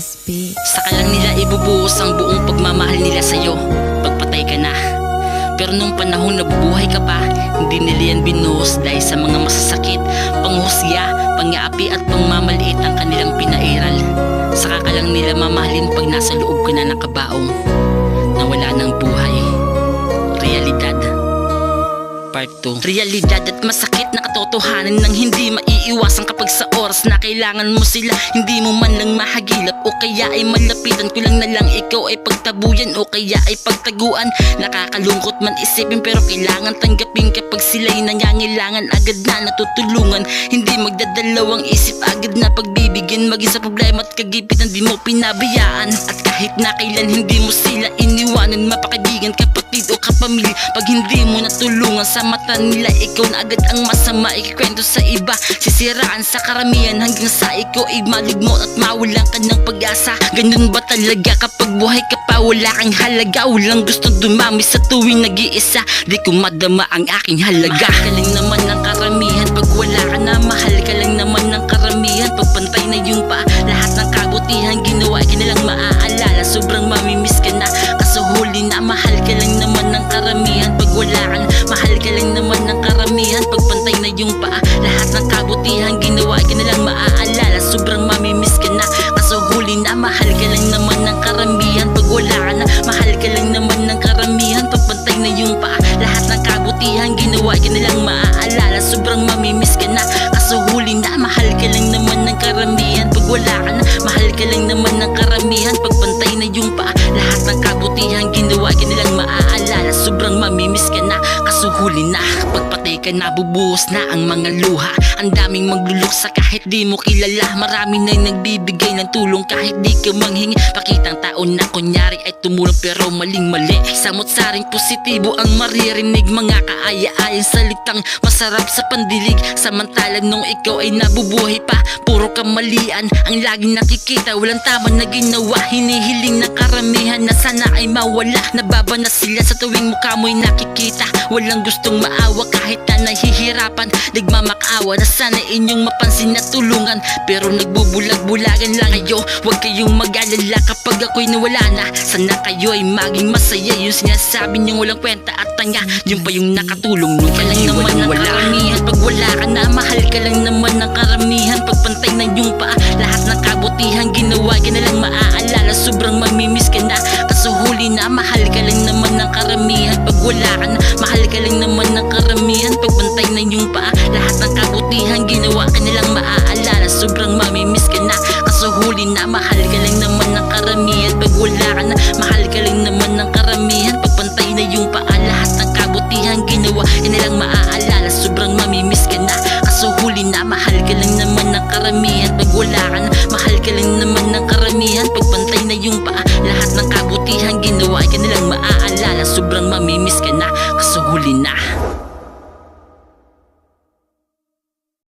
Saka lang nila ibubuhos ang buong pagmamahal nila sa'yo pagpatay ka na. Pero nung panahon na bubuhay ka pa, hindi nila yan binuhos dahil sa mga masasakit, panghusga, pang-aapi at pangmamaliit ang kanilang pinairal. Saka ka lang nila mamahalin pag nasa loob ka na nakabaong, na wala ng buhay. Realidad Part 2. Realidad at masakit na katotohanan ng hindi maiiwasan kapag sa oras na kailangan mo sila, hindi mo man lang mahagilap o kaya ay malapitan. Kulang na lang ikaw ay pagtabuyan o kaya ay pagtaguan. Nakakalungkot man isipin pero kailangan tanggapin kapag sila'y nangangailangan, agad na natutulungan. Hindi magdadalawang isip, agad na pagbibigyan, maging sa problema at kagipitan di mo pinabayaan. At kahit na kailan hindi mo sila iniwanan, mapakaibigan, kapatid o kapamilya, pag hindi mo natulungan, sa mata nila ikaw na agad ang masama, ikikwento sa iba, sisiraan sa karamihan, hanggang sa ikaw ay maligmot at mawalan ka ng pag-asa. Ganun ba talaga kapag buhay ka pa, wala kang halaga, walang gustong dumami sa tuwing nag-iisa, di ko madama ang aking halaga. Mahal ka lang naman ng karamihan pag wala ka na, mahal ka lang naman ng karamihan pag pantay na yung pa. Lahat ng kabutihan ginawa ka nilang maaalala, sobrang mamimiss ka na, kaso huli na. Mahal ka lang naman ng karamihan pag wala ka na, mahal ka lang naman ng karamihan pag pantay na yung paa. Lahat ng kabutihan ginawa ka nilang maaalala, sobrang mamimiss ka na, kaso huli na. Mahal ka lang naman ng karamihan pag wala ka na, mahal ka lang naman ng karamihan pag pantay na yung paa. Lahat ng kabutihan ginawa ka nilang maaalala, sobrang mamimiss ka na, kaso huli na. Mahal ka lang naman ng karamihan pag wala ka na, mahal ka lang naman ng karamihan pag pantay na yung paa. Lahat ng kabutihan ginawa ka nilang maaalala, sobrang mamimiss ka na, kaso huli na. Kapag patay ka na, bubuhos na ang mga luha, ang daming magluluksa kahit di mo kilala. Marami na nagbibigay ng tulong kahit di ka manghingi, pakitang tao na kunyari ay tumulong pero maling-mali. Samot-saring positibo ang maririnig, mga kaaya-ayang salitang masarap sa pandilig. Samantalang nung ikaw ay nabubuhay pa, puro kamalian ang laging nakikita, walang tama na ginawa. Hinihiling ng karamihan na sana ay mawala, nababa na sila sa tuwing mukha mo'y nakikita. Walang gustong maawa kahit na nahihirapan, nagmamakaawa na sana inyong mapansin na tulungan, pero nagbubulag-bulagan lang kayo. Huwag kayong mag-alala kapag ako'y nawala na, sana kayo ay maging masaya. Yung sinasabi niyong walang kwenta at tanga, yun pa yung nakatulong. Mahal ka lang naman ng karamihan pag wala ka na, mahal ka lang naman ng karamihan pag pantay na yung paa. Lahat ng kabutihan ginawa ka na lang maaalala, sobrang mamimiss ka na, kaso huli na. Mahal ka lang naman ng karamihan pag wala ka na, mahal ka lang naman ng karamihan pag pantay na yung paa. Lahat ng kabutihan ginawa ka nilang maaalala, sobrang mamimiss ka na, kaso huli na. Mahal ka lang naman ng karamihan pag wala ka na, mahal ka lang naman ng karamihan pag pantay na yung paa. Lahat ng kabutihan ginawa ka nilang maaalala, sobrang mamimiss ka na, kaso huli na. Mahal ka lang naman ng karamihan